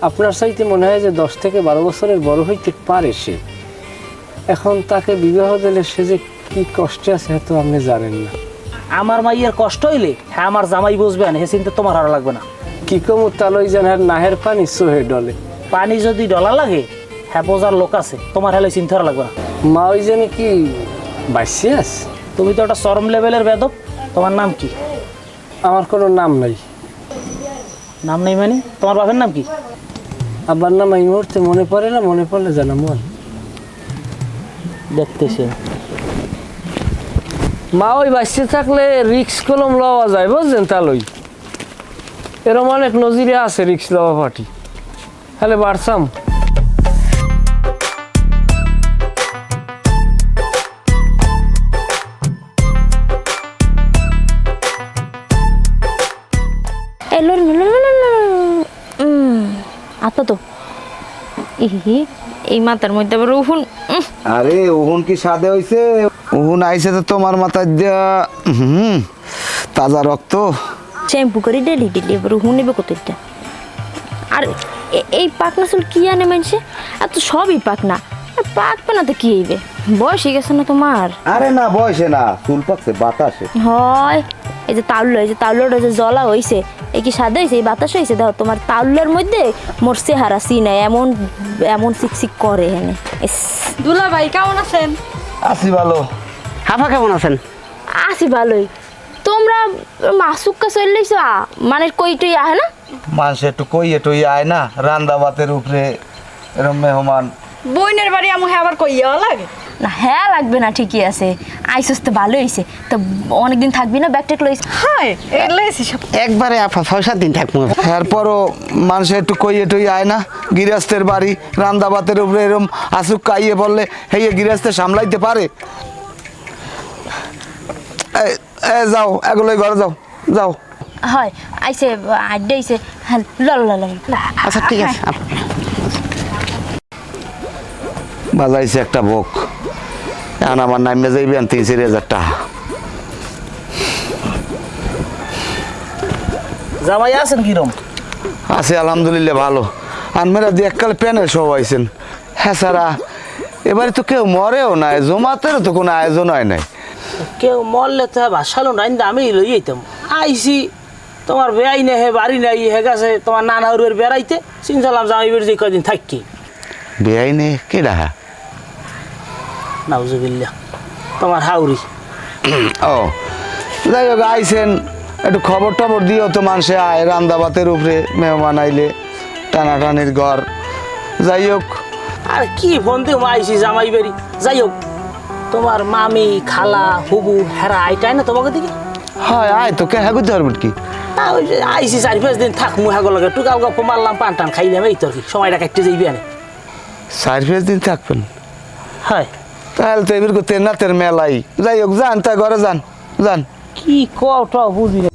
আপনার চাইতে মনে হয় যে 10 থেকে 12 বছরের বড় হইতে পারে সে। এখন তাকে বিবাহ দিলে সে যে কি কষ্টে আছে তো আপনি জানেন না। আমার মাইয়ের কষ্ট হইলে হ্যাঁ আমার জামাই বুঝবে না, হে চিন্তা তোমার আর লাগবে না। কি কমু তালই জানার নাহের পানি সোহে ডলে। পানি যদি ডলা লাগে হ্যাঁ বোঝার লোক আছে, তোমার হেলে চিন্তা আর লাগবে না। মা ওই জানে কি বাইসে আছে? তুমি তো একটা চরম লেভেলের বেদব। তোমার নাম কি? আমার কোনো নাম নাই। নাম নেই মানে? তোমার বাপের নাম কি? আব্বার নাম এই মুহূর্তে মনে পড়ে না, মনে পড়লে জানা মন। দেখতেছি মা ওই বাইসে থাকলে রিক্স কলম লওয়া যায় বুঝছেন তালই। এরম অনেক নজিরে আছে রিক্স লওয়া পার্টি। তাহলে বাড়ছাম। আচ্ছা তো এই মাথার মধ্যে আবার উহুন। আরে উহুন কি সাদে হইছে? উহুন আইছে তো তোমার মাথায় দিয়া। তাজা রক্ত। শ্যাম্পু করে ডেলি ডেলি এবার উহুন নেবে কতটা। আর এই পাকনা চুল কি আনে মানুষে? আর তো সবই পাকনা, পাকবে না তো কি হইবে? বয়স হয়ে গেছে না তোমার? আরে না বয়সে না, চুল পাকছে বাতাসে। হয় এই যে তাউল্লো, এই যে তাউল্লোটা যে জ্বলা হইছে, এই কি সাদা হয়েছে? এই বাতাস হয়েছে? দেখো তোমার তাউল্লোর মধ্যে মোর চেহারা চিনা এমন এমন চিকচিক করে হেনে। দুলা ভাই কেমন আছেন? আছি ভালো। হাফা কেমন আছেন? আছি ভালোই। তোমরা মাসুক্কা চললেছ মানে কই টই আহে না? মানুষ একটু কইয়ে টই আয় না, রান্দা ভাতের উপরে এরম মেহমান। বইনের বাড়ি আমু আবার কইয়া লাগে না হ্যাঁ লাগবে না, ঠিকই আছে। আইসস তো ভালো হয়েছে। তো অনেকদিন থাকবি না? ব্যাগটেক লইস? হাই এলেছি সব একবারে আফা 6-7 দিন থাকবো। এরপরও মানুষ একটু কইয়ে টই আয় না, গৃহস্থের বাড়ি রান্দা ভাতের উপরে এরম আসুক কাইয়ে বললে হেয়ে গৃহস্থে সামলাইতে পারে? যাও এগুলোই ঘরে যাও যাও। হয় আইসে আড্ডে আইসে। হ্যাঁ আচ্ছা ঠিক আছে। বাজাইছে একটা বক, এখন আমার নামে যাইবেন 3-4 টাকা। জামাই আছেন কিরম? আছে আলহামদুলিল্লাহ ভালো। আনমেরা দিয়ে এককালে প্যানেল সব আইছেন। হ্যাঁ সারা এবারে তো কেউ মরেও নাই, জমাতেরও তো কোনো আয়োজন হয় নাই। কেউ মরলে তো বাসালো নাই, আমি লই যেতাম। আইসি তোমার বেআই নে হে বাড়ি নাই হে গেছে তোমার নানা উড়ের বেড়াইতে, চিনছিলাম জামাই বেড়ে যে কদিন থাকি। বেআইনে কে ডাহা? নাউজুবিল্লাহ তোমার হাউরি। ও যাই হোক আইসেন, একটু খবর টবর দিও তো। মানুষে আয় রান্দা ভাতের উপরে মেহমান আইলে টানাটানির ঘর। যাই হোক আর কি ফোন দিয়ে আইসি জামাই বেরি। যাই হোক তোমার মামি খালা হুবু হেরা আইটাই না তোমাকে দিকে? হয় আয় তো কে হ্যাঁ করতে পারবেন কি? আইসি 4-5 দিন থাক মুহাগো লাগে, টুকাল গপ্প মারলাম, পান টান খাইলাম, এই তো আর কি সময়টা কাটতে যাইবি আনে। 4-5 দিন থাকবেন? হয় তাহলে তো এবার করতে নাতের মেলাই। যাই হোক যান তা ঘরে যান যান। কি কও বুঝি না।